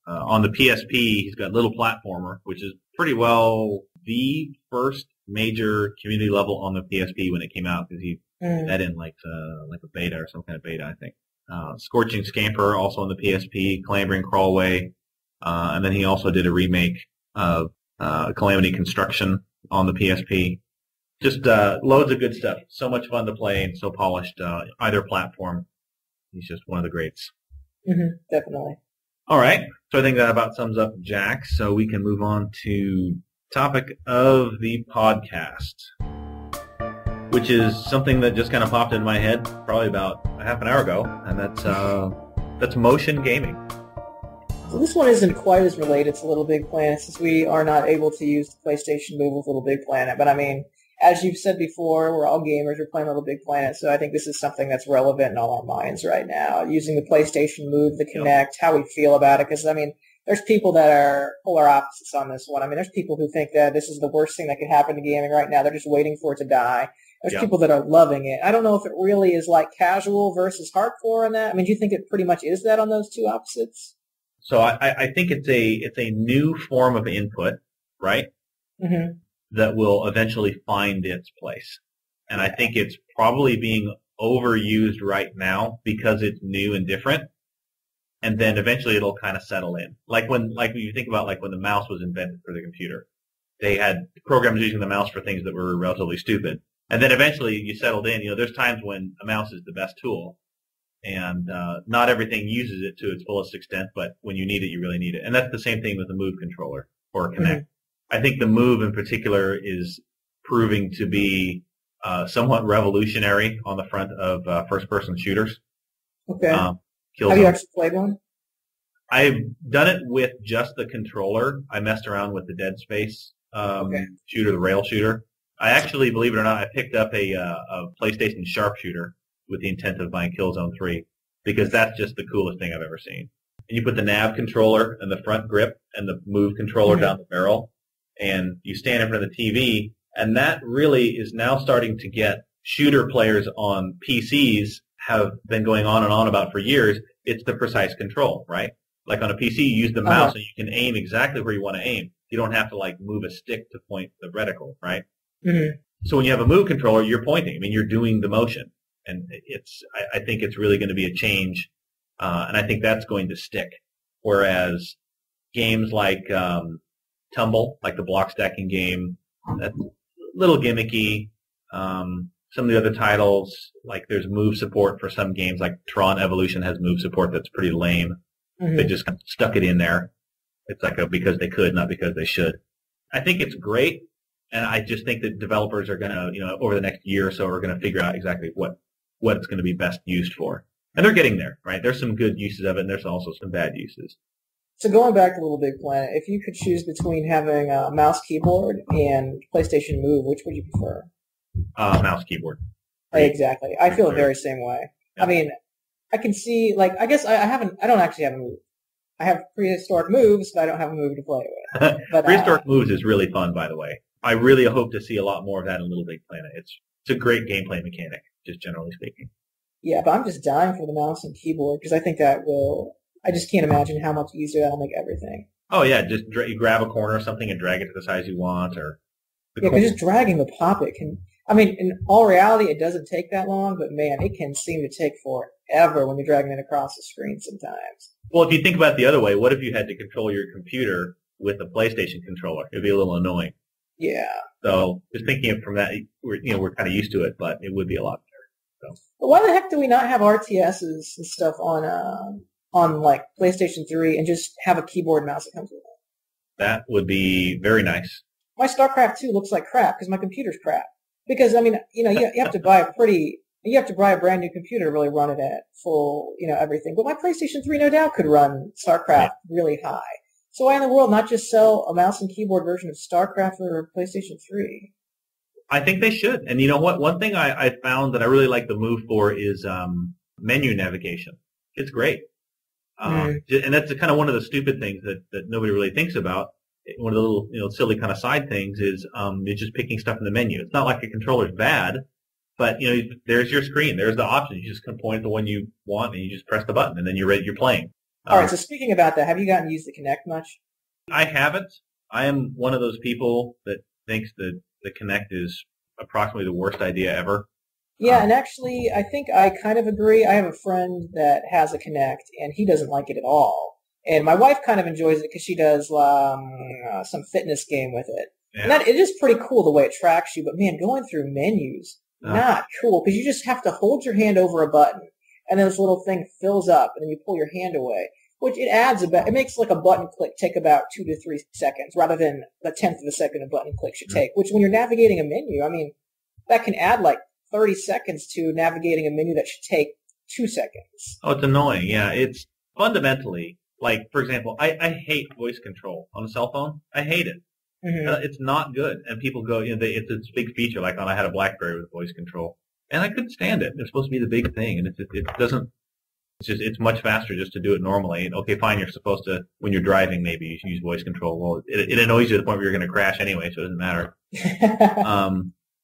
On the PSP, he's got Little Platformer, which is pretty well the first major community level on the PSP when it came out, because he did that in like a beta or some kind of beta, I think. Scorching Scamper, also on the PSP, Clambering Crawlway, and then he also did a remake of Calamity Construction on the PSP. Just loads of good stuff. So much fun to play and so polished. Either platform, he's just one of the greats. Mm-hmm, definitely. All right. So I think that about sums up Jack. So we can move on to topic of the podcast, which is something that just kind of popped into my head probably about a half an hour ago, and that's motion gaming. So this one isn't quite as related to LittleBigPlanet, since we are not able to use the PlayStation Move with LittleBigPlanet. But I mean, as you've said before, we're all gamers. We're playing LittleBigPlanet, so I think this is something that's relevant in all our minds right now. Using the PlayStation Move, the Kinect, how we feel about it. Because I mean, there's people that are polar opposites on this one. I mean, there's people who think that this is the worst thing that could happen to gaming right now. They're just waiting for it to die. There's people that are loving it. I don't know if it really is like casual versus hardcore on that. I mean, do you think it pretty much is that on those two opposites? So I think it's a new form of input, right? Mm-hmm. That will eventually find its place. And I think it's probably being overused right now because it's new and different. And then eventually it'll kind of settle in. Like when you think about like when the mouse was invented for the computer, they had programs using the mouse for things that were relatively stupid. And then eventually you settled in. You know, there's times when a mouse is the best tool, and not everything uses it to its fullest extent, but when you need it, you really need it. And that's the same thing with the Move controller or Kinect. Mm-hmm. I think the Move in particular is proving to be somewhat revolutionary on the front of first-person shooters. Okay. Have you actually played one? I've done it with just the controller. I messed around with the Dead Space shooter, the rail shooter. I actually, believe it or not, I picked up a PlayStation sharpshooter with the intent of buying Killzone 3 because that's just the coolest thing I've ever seen. And you put the nav controller and the front grip and the Move controller down the barrel, and you stand in front of the TV, and that really is now starting to get shooter players on PCs have been going on and on about for years. It's the precise control, right? Like on a PC, you use the mouse and you can aim exactly where you want to aim. You don't have to like move a stick to point the reticle, right? Mm-hmm. So when you have a Move controller, you're pointing. I mean, you're doing the motion. And I think it's really going to be a change, and I think that's going to stick. Whereas games like Tumble, like the block stacking game, that's a little gimmicky. Some of the other titles, like there's Move support for some games, like Tron Evolution has Move support that's pretty lame. Mm-hmm. They just kind of stuck it in there. It's like because they could, not because they should. I think it's great, and I just think that developers are going to, over the next year or so, are going to figure out exactly what it's going to be best used for. And they're getting there, right? There's some good uses of it, and there's also some bad uses. So going back to LittleBigPlanet, if you could choose between having a mouse keyboard and PlayStation Move, which would you prefer? Mouse keyboard. Exactly. I feel the very same way. Yeah. I mean, I can see, like, I guess I don't actually have a Move. I have prehistoric moves, but I don't have a Move to play with. But, prehistoric moves is really fun, by the way. I really hope to see a lot more of that in LittleBigPlanet. It's a great gameplay mechanic, just generally speaking. Yeah, but I'm just dying for the mouse and keyboard because I think I just can't imagine how much easier that'll make everything. Oh, yeah, just you grab a corner or something and drag it to the size you want. Because just dragging the poppet can, I mean, in all reality, it doesn't take that long, but man, it can seem to take forever when you're dragging it across the screen sometimes. Well, if you think about it the other way, what if you had to control your computer with a PlayStation controller? It'd be a little annoying. Yeah. So just thinking it from that, we're kind of used to it, but it would be a lot better. So. But why the heck do we not have RTSs and stuff on like PlayStation 3 and just have a keyboard and mouse that comes with it? That would be very nice. My StarCraft 2 looks like crap because my computer's crap. Because I mean, you have to buy a brand new computer to really run it at full, everything. But my PlayStation 3 no doubt could run StarCraft really high. So why in the world not just sell a mouse and keyboard version of StarCraft for PlayStation 3? I think they should. And you know what? One thing I found that I really like the Move for is menu navigation. It's great. And that's kind of one of the stupid things that nobody really thinks about. One of the little, silly kind of side things is it's just picking stuff in the menu. It's not like a controller's bad, but, there's your screen. There's the options. You just can point at the one you want, and you just press the button, and then you're ready. You're playing. All right, so speaking about that, have you gotten to use the Kinect much? I haven't. I am one of those people that thinks that the Kinect is approximately the worst idea ever. Yeah, and actually, I think I kind of agree. I have a friend that has a Kinect, and he doesn't like it at all. And my wife kind of enjoys it because she does some fitness game with it. Yeah. And it is pretty cool the way it tracks you, but man, going through menus, not cool, because you just have to hold your hand over a button, and then this little thing fills up, and then you pull your hand away, which it makes like a button click take about 2 to 3 seconds, rather than the 10th of a second a button click should take, which when you're navigating a menu, I mean, that can add like 30 seconds to navigating a menu that should take 2 seconds. Oh, it's annoying. Yeah, it's fundamentally, like, for example, I hate voice control on a cell phone. I hate it. Mm-hmm. It's not good. And people go, it's a big feature, like when I had a BlackBerry with voice control. And I couldn't stand it. It's supposed to be the big thing, and it doesn't. It's much faster just to do it normally. And okay, fine, you're supposed to, when you're driving, maybe you should use voice control. Well, it annoys you to the point where you're going to crash anyway, so it doesn't matter.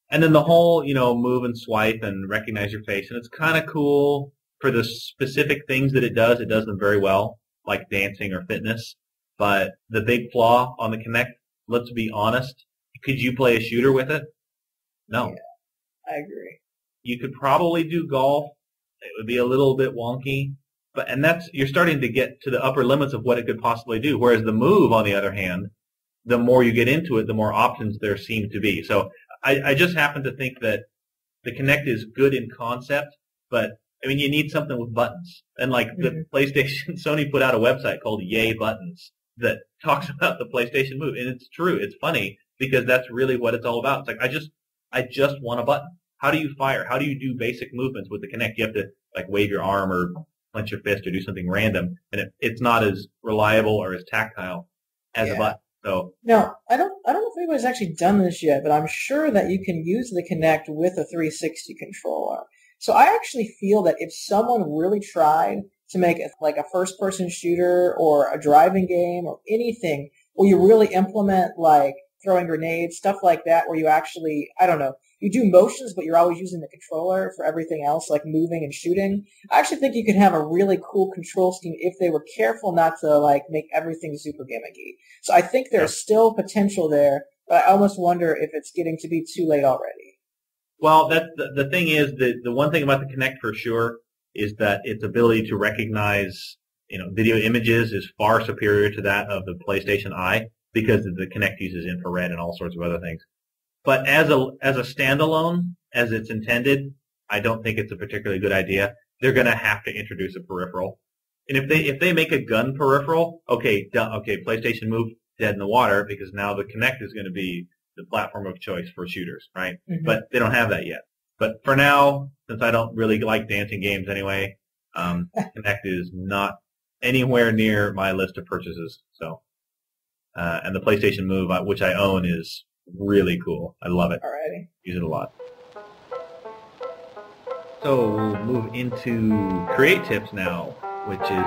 And then the whole, move and swipe and recognize your face, and it's kind of cool for the specific things that it does. It does them very well, like dancing or fitness. But the big flaw on the Kinect, let's be honest, could you play a shooter with it? No. Yeah, I agree. You could probably do golf. It would be a little bit wonky, and you're starting to get to the upper limits of what it could possibly do. Whereas the Move, on the other hand, the more you get into it, the more options there seem to be. So I just happen to think that the Kinect is good in concept, but I mean, you need something with buttons. And like the PlayStation, Sony put out a website called Yay Buttons that talks about the PlayStation Move, and it's true. It's funny because that's really what it's all about. It's like I just want a button. How do you fire? How do you do basic movements with the Kinect? You have to like wave your arm or clench your fist or do something random, and it's not as reliable or as tactile as a button. So no, I don't know if anybody's actually done this yet, but I'm sure that you can use the Kinect with a 360 controller. So I actually feel that if someone really tried to make it like a first-person shooter or a driving game or anything where you really implement like throwing grenades, stuff like that, where you actually, I don't know, you do motions, but you're always using the controller for everything else, like moving and shooting. I actually think you could have a really cool control scheme if they were careful not to, like, make everything super gimmicky. So I think there's still potential there, but I almost wonder if it's getting to be too late already. Well, the thing is, the one thing about the Kinect for sure is that its ability to recognize, video images is far superior to that of the PlayStation Eye, because the Kinect uses infrared and all sorts of other things. But as a standalone, as it's intended, I don't think it's a particularly good idea. They're going to have to introduce a peripheral. And if they make a gun peripheral, okay, PlayStation Move dead in the water, because now the Kinect is going to be the platform of choice for shooters, right? Mm-hmm. But they don't have that yet. But for now, since I don't really like dancing games anyway, Kinect is not anywhere near my list of purchases. So, and the PlayStation Move, which I own, is really cool. I love it. Alrighty. Use it a lot. So we'll move into Create Tips now, which is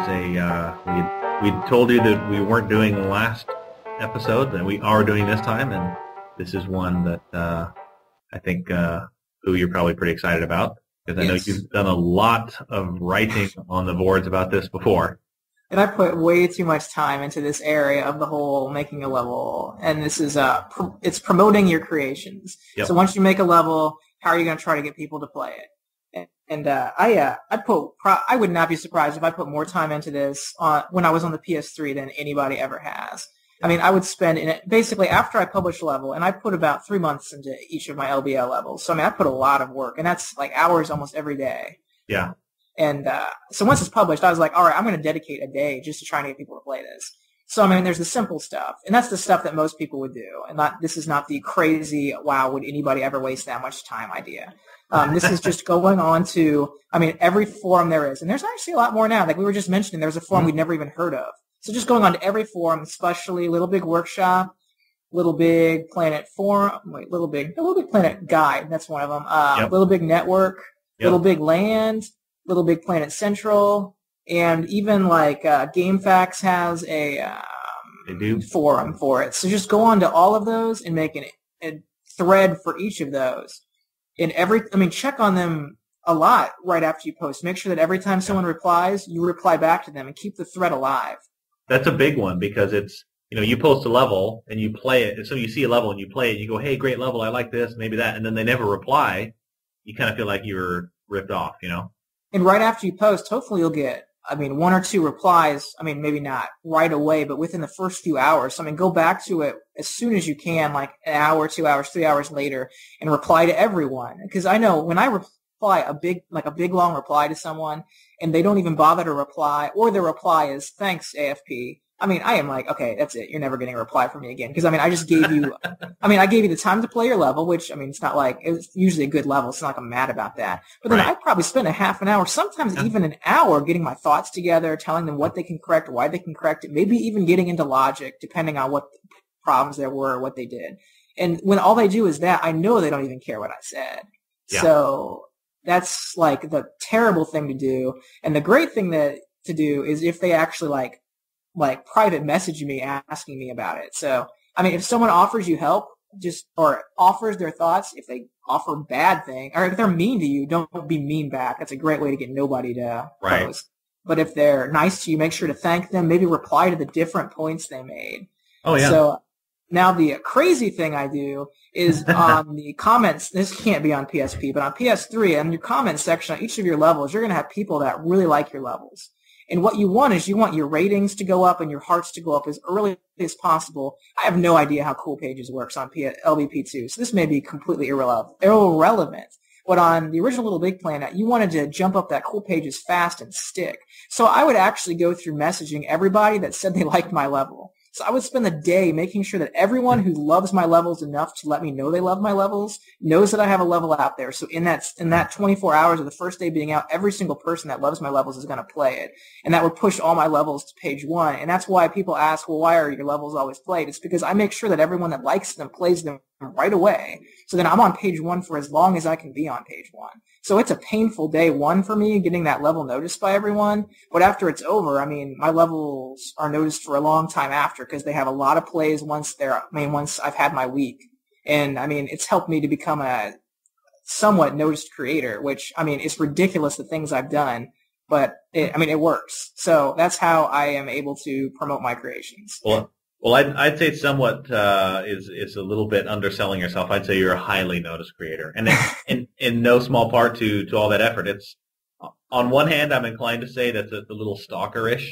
we told you that we weren't doing the last episode, and we are doing this time, and this is one that I think who you're probably pretty excited about, because I know you've done a lot of writing on the boards about this before. And I put way too much time into this area of the whole making a level, and this is it's promoting your creations. Yep. So once you make a level, how are you going to try to get people to play it? And I would not be surprised if I put more time into this when I was on the PS3 than anybody ever has. I mean, I would spend in it basically after I published a level, and I put about 3 months into each of my LBL levels. So I mean, I put a lot of work, and that's like hours almost every day. Yeah. And so once it's published, I was like, all right, I'm going to dedicate a day just to trying to get people to play this. So, I mean, there's the simple stuff, and that's the stuff that most people would do. And this is not the crazy, wow, would anybody ever waste that much time idea. This is just going on to, I mean, every forum there is. And there's actually a lot more now. Like we were just mentioning, there's a forum we'd never even heard of. So just going on to every forum, especially Little Big Workshop, Little Big Planet Forum, Little Big Planet Guide, that's one of them. Little Big Network, Little Big Land, Little Big Planet Central, and even like GameFAQs has a forum for it. So just go on to all of those and make a thread for each of those. Check on them a lot right after you post. Make sure that every time someone replies, you reply back to them and keep the thread alive. That's a big one because it's, you post a level and you play it. So you see a level and you play it. You go, hey, great level. I like this, maybe that. And then they never reply. You kind of feel like you were ripped off, And right after you post, hopefully you'll get, one or two replies. Maybe not right away, but within the first few hours. Go back to it as soon as you can, like an hour, 2 hours, 3 hours later, and reply to everyone. Because I know when I reply a big long reply to someone, and they don't even bother to reply, or their reply is thanks AFP. I am like, okay, that's it. You're never getting a reply from me again. Because, I just gave you, I gave you the time to play your level, which, it's not like, it's usually a good level. It's not like I'm mad about that. But then I probably spent a half an hour, sometimes even an hour, getting my thoughts together, telling them what they can correct, why they can correct it, maybe even getting into logic, depending on what problems there were or what they did. And when all they do is that, I know they don't even care what I said. Yeah. So that's like the terrible thing to do. And the great thing to do is if they actually like private message me asking me about it. So, if someone offers you help, or offers their thoughts, if they offer bad thing, or if they're mean to you, don't be mean back. That's a great way to get nobody to post. But if they're nice to you, make sure to thank them, maybe reply to the different points they made. Oh, yeah. So now the crazy thing I do is on the comments, this can't be on PSP, but on PS3, on your comments section on each of your levels, you're going to have people that really like your levels. And what you want is you want your ratings to go up and your hearts to go up as early as possible. I have no idea how Cool Pages works on LBP2, so this may be completely irrelevant. But on the original Little Big Planet, you wanted to jump up that Cool Pages fast and stick. So I would actually go through messaging everybody that said they liked my level. So I would spend the day making sure that everyone who loves my levels enough to let me know they love my levels knows that I have a level out there. So in that 24 hours of the first day being out, every single person that loves my levels is going to play it. And that would push all my levels to page 1. And that's why people ask, well, why are your levels always played? It's because I make sure that everyone that likes them plays them right away. So then I'm on page 1 for as long as I can be on page 1. So it's a painful day 1 for me, getting that level noticed by everyone. But after it's over, my levels are noticed for a long time after because they have a lot of plays once I've had my week. And, it's helped me to become a somewhat noticed creator, which, it's ridiculous the things I've done. But, it works. So that's how I am able to promote my creations. Well, I'd say somewhat is a little bit underselling yourself. I'd say you're a highly noticed creator, and in no small part to all that effort. It's on one hand, I'm inclined to say that's a little stalkerish,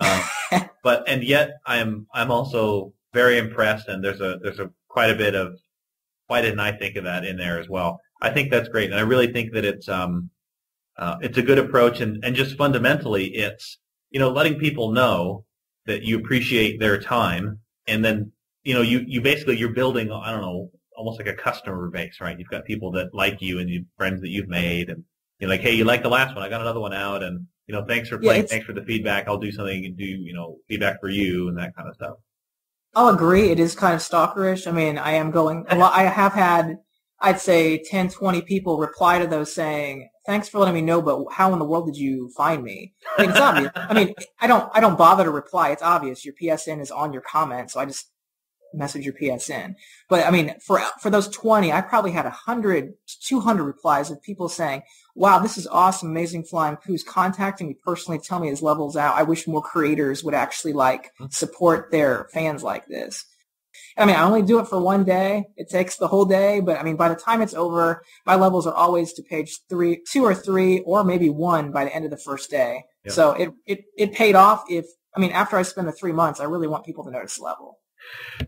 and yet I'm also very impressed, and there's a quite a bit of why didn't I think of that in there as well. I think that's great, and I really think that it's a good approach, and just fundamentally, it's letting people know that you appreciate their time, and then you're building, I don't know, almost like a customer base, right? You've got people that like you and you friends that you've made, and you're like, hey, you like the last one? I got another one out, and thanks for playing, thanks for the feedback. I'll do something and do feedback for you and that kind of stuff. I'll agree. It is kind of stalkerish. I am going a lot. I have had, I'd say 10, 20 people reply to those saying, thanks for letting me know, but how in the world did you find me? It's obvious. I don't bother to reply. It's obvious. Your PSN is on your comment, so I just message your PSN. But for those 20, I probably had 100, 200 replies of people saying, wow, this is awesome, amazing flying poos, contacting me personally, tell me his level's out. I wish more creators would actually support their fans like this. I only do it for one day. It takes the whole day, but by the time it's over, my levels are always to page 2 or 3, or maybe 1 by the end of the first day. Yep. So it paid off. After I spend the 3 months, I really want people to notice the level.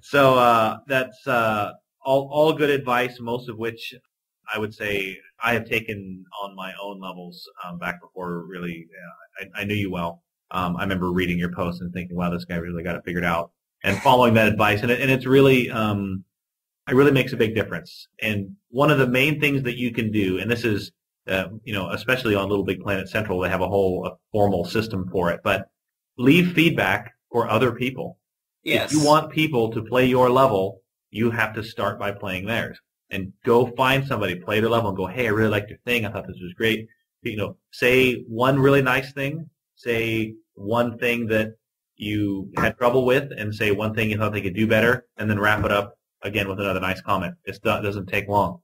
So that's all good advice, most of which I would say I have taken on my own levels back before really I knew you well. I remember reading your posts and thinking, wow, this guy really got it figured out. And following that advice, and it's really, it really makes a big difference. And one of the main things that you can do, and this is, especially on Little Big Planet Central, they have a formal system for it. But leave feedback for other people. Yes. If you want people to play your level, you have to start by playing theirs. And go find somebody, play their level, and go, hey, I really liked your thing. I thought this was great. Say one really nice thing. Say one thing that you had trouble with, and say one thing you thought they could do better, and then wrap it up again with another nice comment. It doesn't take long.